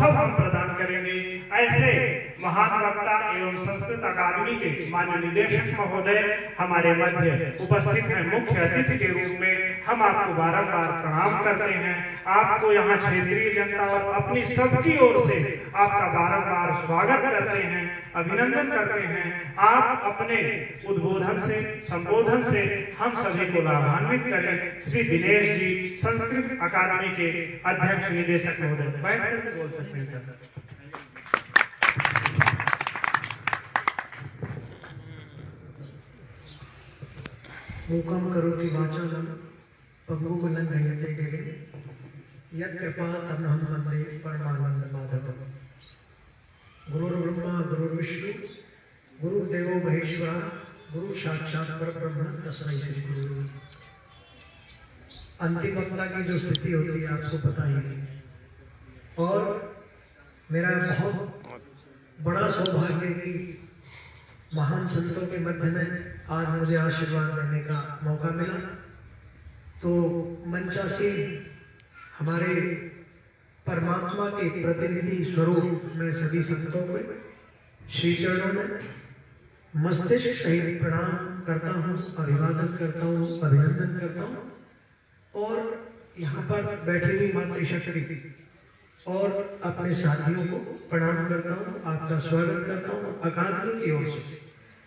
सब हम प्रदान करेंगे। ऐसे महान वक्ता एवं संस्कृत अकादमी के माननीय निदेशक महोदय हमारे मध्य उपस्थित हैं। मुख्य अतिथि के रूप में हम आपको बारंबार प्रणाम करते हैं। आपको यहाँ क्षेत्रीय जनता और अपनी सबकी ओर से आपका बारंबार स्वागत करते हैं, अभिनंदन करते हैं। आप अपने उद्बोधन से, संबोधन से हम सभी को लाभान्वित करें। श्री दिनेश जी, संस्कृत अकादमी के अध्यक्ष निदेशक महोदय, बैठ कर बोल सकते हैं सर। मूकं करोति वाचालं पङ्गुं लङ्घयते गिरिं यत्कृपातमहं वन्दे परमानन्दमाधवम्। गुरुर्ब्रह्मा गुरुर्विष्णु गुरुर्देवो महेश्वरः गुरु साक्षात् परब्रह्म तस्मै श्री गुरु। अंतिम वक्ता की जो स्थिति होती है आपको पता ही है, और मेरा बहुत बड़ा सौभाग्य है कि महान संतों के मध्य में आज मुझे आशीर्वाद देने का मौका मिला। तो मंचासीन हमारे परमात्मा के प्रतिनिधि स्वरूप में सभी संतों को श्री चरणों में मस्तिष्क सहित प्रणाम करता हूँ, अभिवादन करता हूँ, अभिनंदन करता हूँ। और यहाँ पर बैठी हुई मातृशक्ति और अपने साथियों को प्रणाम करता हूँ, आपका स्वागत करता हूँ। अकादमी की ओर से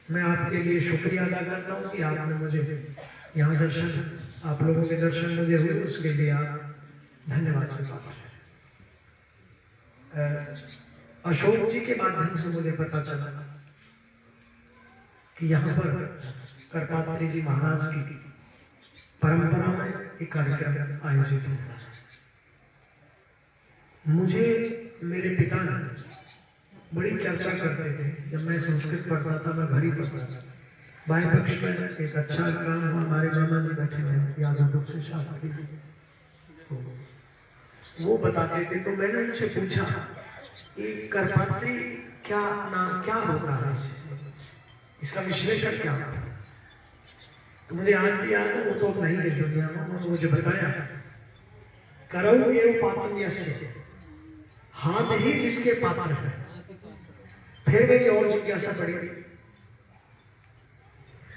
मैं आपके लिए शुक्रिया अदा करता हूँ कि आपने मुझे यहाँ दर्शन, आप लोगों के दर्शन मुझे हुए, उसके लिए आप धन्यवाद के पात्र हैं। अशोक जी के माध्यम से मुझे पता चला कि यहाँ पर करपात्री जी महाराज की परंपरा में एक कार्यक्रम आयोजित होता है। मुझे मेरे पिता ने बड़ी चर्चा करते थे। जब मैं संस्कृत पढ़ता था, मैं घर ही पढ़ता था। बाएं पक्ष में एक अच्छा काम हुआ, हमारे मामा जी बैठे हुए यादव से शास्त्री, तो वो बताते थे। तो मैंने उनसे पूछा कि करपात्री क्या नाम क्या होता है, इसका विश्लेषण क्या होता है। तो मुझे आज भी याद है, वो तो अब नहीं है इस दुनिया में। उन्होंने मुझे बताया, करऊ एवं पात्र यस्य, हाथ ही जिसके पात्र है। फिर मेरी और जिज्ञासा बढ़ी,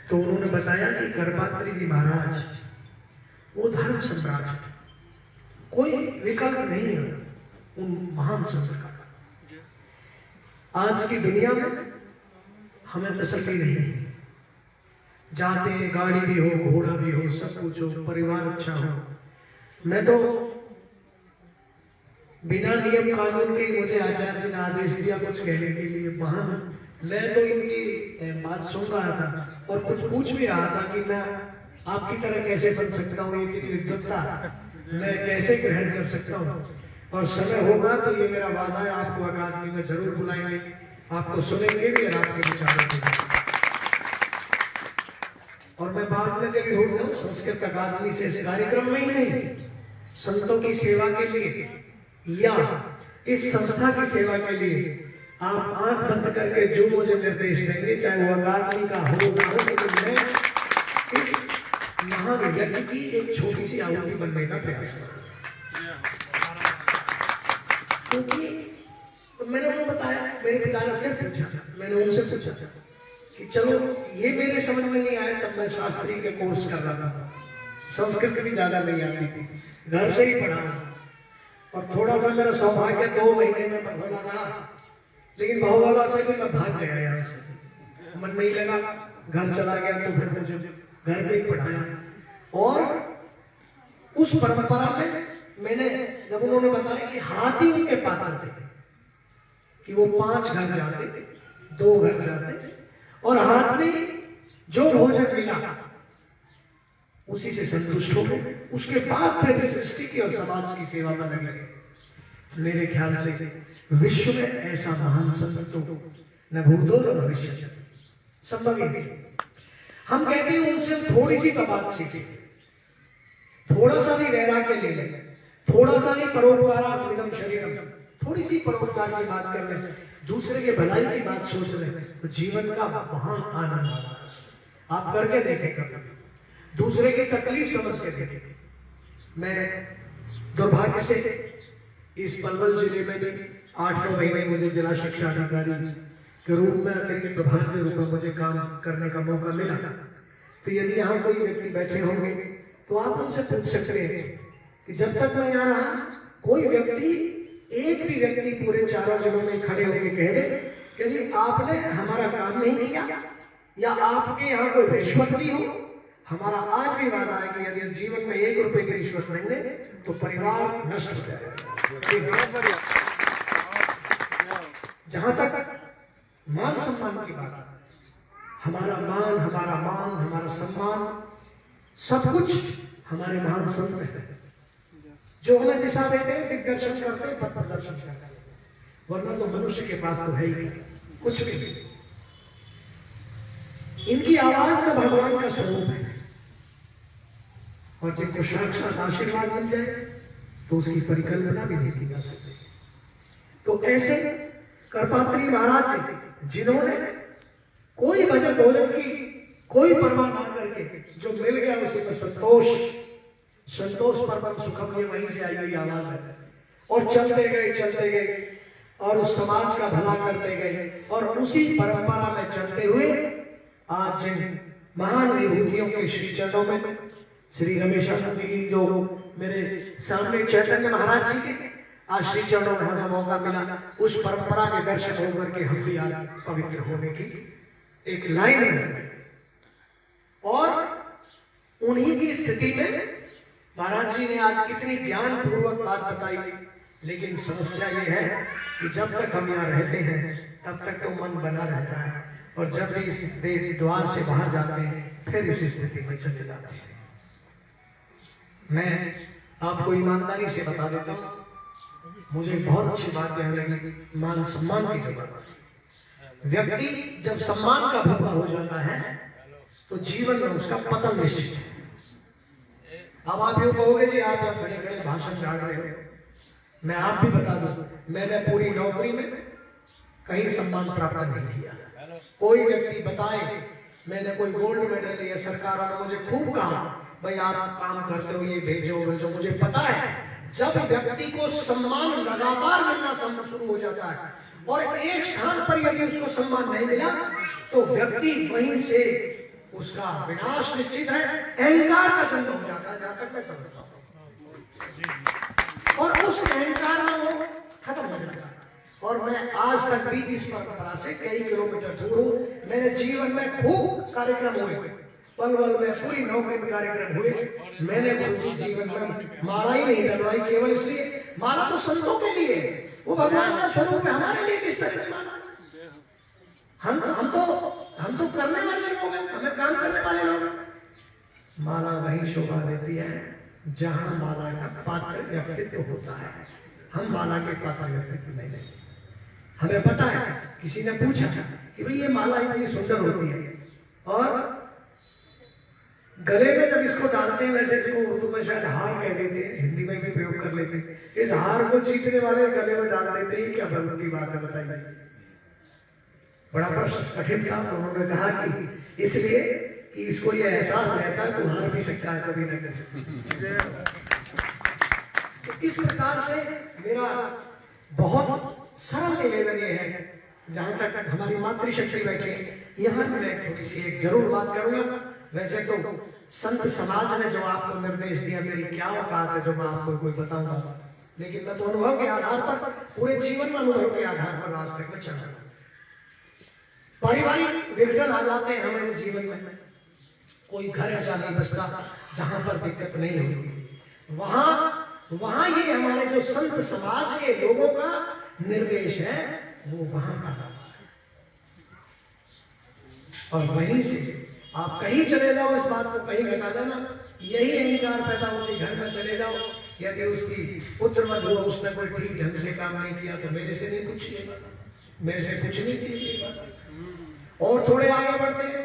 तो उन्होंने बताया कि करपात्री जी महाराज वो धर्म सम्राट है, कोई विकल्प नहीं है उन महान संत का। आज की दुनिया में हमें तसल्ली नहीं है, जाते हैं, गाड़ी भी हो, घोड़ा भी हो, सब कुछ हो, परिवार अच्छा हो। मैं तो बिना नियम कानून के, मुझे आचार्य जी ने आदेश दिया कुछ कहने के लिए, महान मैं तो इनकी बात सुन रहा था और कुछ पूछ भी रहा था कि मैं आपकी तरह कैसे बन सकता हूँ, ये तेरी विद्वत्ता मैं कैसे ग्रहण कर सकता हूँ। और समय होगा तो ये मेरा वादा है, आपको अकादमी में जरूर बुलाएंगे, आपको सुनेंगे भी और आपके विचारों के लिए। और मैं बाद में कभी भूल जाऊँ, संस्कृत अकादमी से इस कार्यक्रम में ही नहीं, संतों की सेवा के लिए या इस संस्था की सेवा के लिए आप आंख बंद करके जो मुझे निर्देश देंगे, चाहे वो अकादमी का हो ना हो, लेकिन मैं इस महान यज्ञ की एक छोटी सी आहुति बनने का प्रयास करूंगा। क्योंकि तो मैंने उन्हें बताया, मेरे पिता ने फिर पूछा, मैंने उनसे पूछा कि चलो ये मेरे समझ में नहीं आया। तब मैं शास्त्री के कोर्स कर रहा था, संस्कृत भी ज्यादा नहीं आती थी, घर से ही पढ़ा, और थोड़ा सा मेरा सौभाग्य 2 महीने में बहुवाला रहा, लेकिन बहुवाला से भी मैं भाग गया यहाँ से, मन नहीं लगा, घर चला गया। तो फिर मुझे घर पे ही पढ़ाया। और उस परंपरा में मैंने, जब उन्होंने बताया कि हाथी उनके पात्र थे, कि वो 5 घर जाते, 2 घर जाते, और हाथ में जो भोजन मिला उसी से संतुष्ट हो गए। उसके बाद फिर सृष्टि की और समाज की सेवा में लगे। मेरे ख्याल से विश्व में ऐसा महान संत तो न भूतो न भविष्य संभव ही नहीं। हम कहते हैं उनसे थोड़ी सी बात सीखे, थोड़ा सा भी वैराग्य ले लें, थोड़ा सा भी परोपकारार्थमिदं शरीरम, थोड़ी सी परोपकार की बात कर लें, दूसरे के भलाई की बात सोच लें, तो जीवन का महान आनंद आता है। आप करके देखें, कभी दूसरे की तकलीफ समझ के देखें। मैं दुर्भाग्य से इस पलवल जिले में भी 8-9 महीने मुझे जिला शिक्षा अधिकारी के रूप में अतिरिक्त प्रभाग के रूप में मुझे काम करने का मौका मिला। तो यदि यहाँ कोई व्यक्ति बैठे होंगे तो आप उनसे पूछ सकते हैं कि जब तक मैं यहाँ रहा कोई व्यक्ति, एक भी व्यक्ति पूरे 4 जिलों में खड़े होकर कह दे कि जी आपने हमारा काम नहीं किया या आपके यहाँ कोई रिश्वत ली हो। हमारा आज भी वादा है कि यदि जीवन में 1 रुपए की रिश्वत नहीं दे तो परिवार नष्ट हो जाएगा। जहां तक मान सम्मान की बात, हमारा मान, हमारा सम्मान, सब कुछ हमारे महान संत हैं जो हमें दिशा देते हैं, दिग्दर्शन करते हैं, पथ प्रदर्शन करते हैं। वरना तो मनुष्य के पास तो है ही कुछ भी नहीं। इनकी आवाज में भगवान का स्वरूप है और जिनको साक्षात आशीर्वाद मिल जाए तो उसकी परिकल्पना भी नहीं की जा सकती। तो ऐसे करपात्री महाराज जी जिन्होंने कोई भजन भोजन की कोई परवाह ना करके जो मिल गया उसी में संतोष परम सुखम, ये वहीं से आई हुई आवाज है। और चलते गए और उस समाज का भला करते गए और उसी परंपरा में चलते हुए आज जिन महान विभूतियों के श्री चरणों में श्री रमेशानंद जी की, जो मेरे सामने चैतन्य महाराज जी के आज श्री चरणों में हमें मौका मिला, उस परंपरा के दर्शन होकर के हम भी आज पवित्र होने की एक लाइन में। और उन्हीं की स्थिति में महाराज जी ने आज कितनी ज्ञान पूर्वक बात बताई। लेकिन समस्या ये है कि जब तक हम यहाँ रहते हैं तब तक तो मन बना रहता है और जब भी इस द्वार से बाहर जाते हैं फिर इसी स्थिति में चले जाते हैं। मैं आपको ईमानदारी से बता देता हूँ, मुझे बहुत अच्छी बात यहाँ लगी, मान सम्मान की जो बात है। व्यक्ति जब सम्मान का भूखा हो जाता है तो जीवन में उसका पतन निश्चित है। अब आप यूँ कहोगे जी आप बड़े बड़े भाषण झाड़ रहे हो, मैं आप भी बता दूं, मैंने पूरी नौकरी में कहीं सम्मान प्राप्त नहीं किया। कोई व्यक्ति बताए मैंने कोई गोल्ड मेडल लिया, सरकार ने मुझे खूब कहा भाई आप काम करते हो ये भेजो। मुझे पता है जब व्यक्ति को सम्मान लगातार मिलना शुरू हो जाता है और एक स्थान पर यदि उसको सम्मान नहीं मिला तो व्यक्ति वहीं से उसका विनाश निश्चित है, अहंकार का जन्म हो जाता है, जहां तक मैं समझता हूं। और उस अहंकार में वो खत्म हो जाता है। और मैं आज तक भी इस परंपरा से कई किलोमीटर दूर हूं। मेरे जीवन में खूब कार्यक्रम हुए, पलवल में पूरी नौकरी में कार्यक्रम हुए। मैंने गुरुजी जीवन में माला ही नहीं डलवाई, केवल इसलिए माला तो संतों के लिए, वो भगवान का स्वरूप है, हमारे लिए किस तरह की माला। हम तो करने वाले लोग हैं, हमें काम करने वाले लोग हैं। माला वही शोभा देती है जहां माला का पात्र व्यक्तित्व होता है। हम माला के पात्र व्यक्तित्व नहीं। हमें पता है, किसी ने पूछा कि भाई ये माला इतनी सुंदर होती है और गले में जब इसको डालते हैं, वैसे इसको उर्दू में शायद हार कह देते हैं, हिंदी में भी प्रयोग कर लेते हैं, इस हार को जीतने वाले गले में डाल देते हैं, क्या बल की बात है बताइए। बड़ा प्रश्न कठिन था, तो उन्होंने कहा कि इसलिए कि इसको ये एहसास रहता है तो हार भी सकता है कभी न कभी। तो इस प्रकार से मेरा बहुत सरल निवेदन ये है, जहां तक हमारी मातृशक्ति बैठे यहाँ मैं थोड़ी सी एक जरूर बात करूंगा। वैसे तो संत समाज ने जो आपको निर्देश दिया, मेरी क्या औकात है जो मैं आपको कोई बताऊंगा, लेकिन मैं तो अनुभव के आधार पर, पूरे जीवन में अनुभव के आधार पर आज तक मैं चला। पारिवारिक विघटन आ जाते हैं हमारे जीवन में, कोई घर ऐसा नहीं बचता जहां पर दिक्कत नहीं होती। वहां ये हमारे जो संत समाज के लोगों का निर्देश है वो वहां का है। और वहीं से आप कहीं चले जाओ, इस बात को कहीं घटा देना, यही अहंकार पैदा होती। घर में चले जाओ, यदि उसकी पुत्र वधू उसने कोई ठीक ढंग से काम नहीं किया तो मेरे से नहीं पूछिए, मेरे से पूछनी चाहिए। और थोड़े आगे बढ़ते हैं,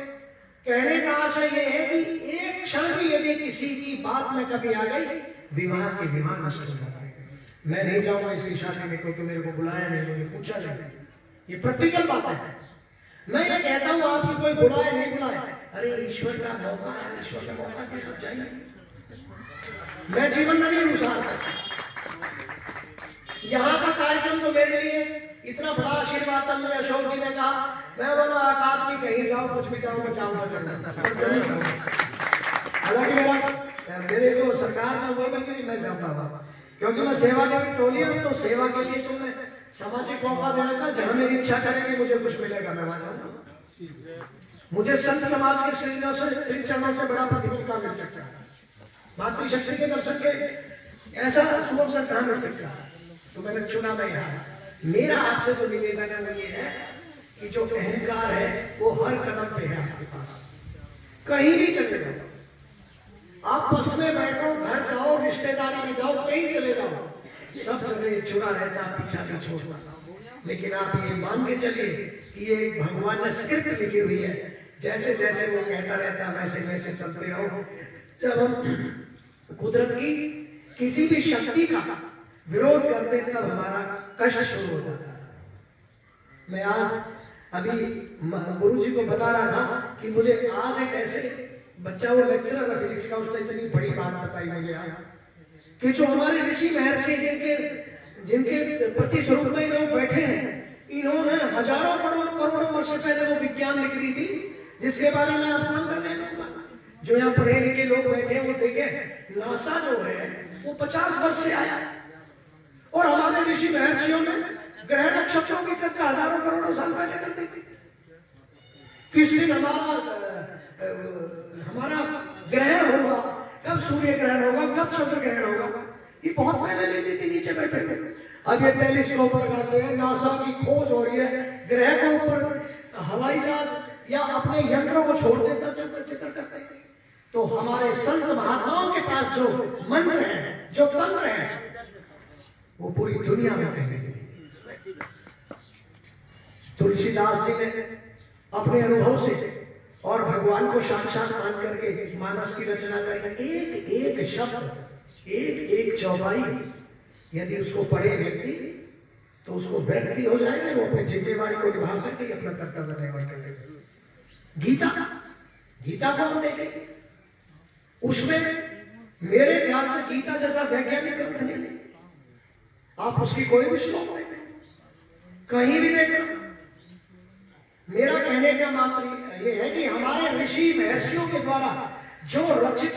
कहने का आशय यह है कि एक क्षण भी यदि किसी की बात में कभी आ गई, विवाह के विवाह नष्ट हो जाते हैं। मैं नहीं जाऊंगा इसकी शादी में क्योंकि मेरे को बुलाया नहीं, मुझे पूछा नहीं। ये प्रैक्टिकल बात है। मैं ये कहता हूं आपकी कोई बुलाए नहीं बुलाए, अरे ईश्वर का मौका है, ईश्वर का मौका दिया तो जाइए। मैं जीवन में नहीं रुसा सकता। यहाँ का कार्यक्रम तो मेरे लिए इतना बड़ा आशीर्वाद था मुझे अशोक जी ने कहा। मैं बोला आकाश भी कहीं जाओ कुछ भी जाओ बचाऊंगा जरूर। हालांकि मेरे को सरकार ने वो मिल गई, मैं जाऊंगा वहां, क्योंकि मैं सेवा में तोली हूं। तो सेवा के लिए तुमने सामाजिक मौका दे रखा, जहां मेरी इच्छा करेगी मुझे कुछ मिलेगा मैं वहां जाऊंगा। मुझे संत समाज के श्री चरणों से बड़ा प्रतिफल कहाँ मिल सकता है, मातृशक्ति के दर्शन के ऐसा शुभ अवसर कहाँ मिल सकता है। तो मैंने चुना मैं यहाँ। मेरा आपसे जो निवेदन है वो ये है कि जो अहंकार है वो हर कदम पे है आपके पास, कहीं भी चले जाओ, आप बस में बैठो, घर जाओ, रिश्तेदारी में जाओ, कहीं चले जाओ, सब जगह चुरा रहता, पीछा नहीं छोड़ता। लेकिन आप ये मान के चलिए कि ये भगवान ने स्क्रिप्ट लिखी हुई है, जैसे जैसे वो कहता रहता वैसे वैसे चलते रहो। जब हम कुदरत की किसी भी शक्ति का विरोध करते हैं तब हमारा कष्ट शुरू हो जाता है। मैं आज अभी गुरु जी को बता रहा था कि मुझे आज एक ऐसे बच्चा, वो लेक्चरर है फिजिक्स का, उसने इतनी बड़ी बात बताई मुझे आज कि जो हमारे ऋषि महर्षि जिनके प्रति स्वरूप में लोग बैठे हैं, इन्होंने हजारों करोड़ों वर्ष पहले वो विज्ञान लिख दी थी जिसके बारे में आप मान कर रहे। जो यहाँ पढ़े लिखे लोग बैठे हैं वो देखे, नासा जो है वो 50 वर्ष से आया है, और हमारे ऋषि महर्षियों ने ग्रह नक्षत्रों की चर्चा हजारों करोड़ों साल पहले कर दी थी। किस दिन हमारा ग्रहण होगा, कब सूर्य ग्रहण होगा, कब चंद्र ग्रहण होगा, ये बहुत पहले लिख दी थी नीचे बैठे हुए। अब ये टेलीस्कोप लगाते हैं, नासा की खोज हो रही है, ग्रह के ऊपर हवाई जहाज या अपने यंत्रों को छोड़ देते चित्र करते हैं। तो हमारे संत महात्माओं के पास जो मंत्र है, जो तंत्र है, वो पूरी दुनिया में कहीं नहीं। तुलसीदास जी ने अपने अनुभव से और भगवान को साक्षात मान करके मानस की रचना करी। एक एक शब्द, एक एक चौपाई यदि उसको पढ़े व्यक्ति तो उसको व्यक्ति हो जाएगा, वो अपनी जिम्मेवारी को निभा करके अपना कर्तव्य निर्वहन करेगा। गीता को हम देखें, उसमें मेरे ख्याल से गीता जैसा वैज्ञानिक ग्रंथ नहीं, आप उसकी कोई भी श्लोक देखें, कहीं भी देखें। मेरा कहने का मात्र ये है कि हमारे ऋषि महर्षियों के द्वारा जो रचित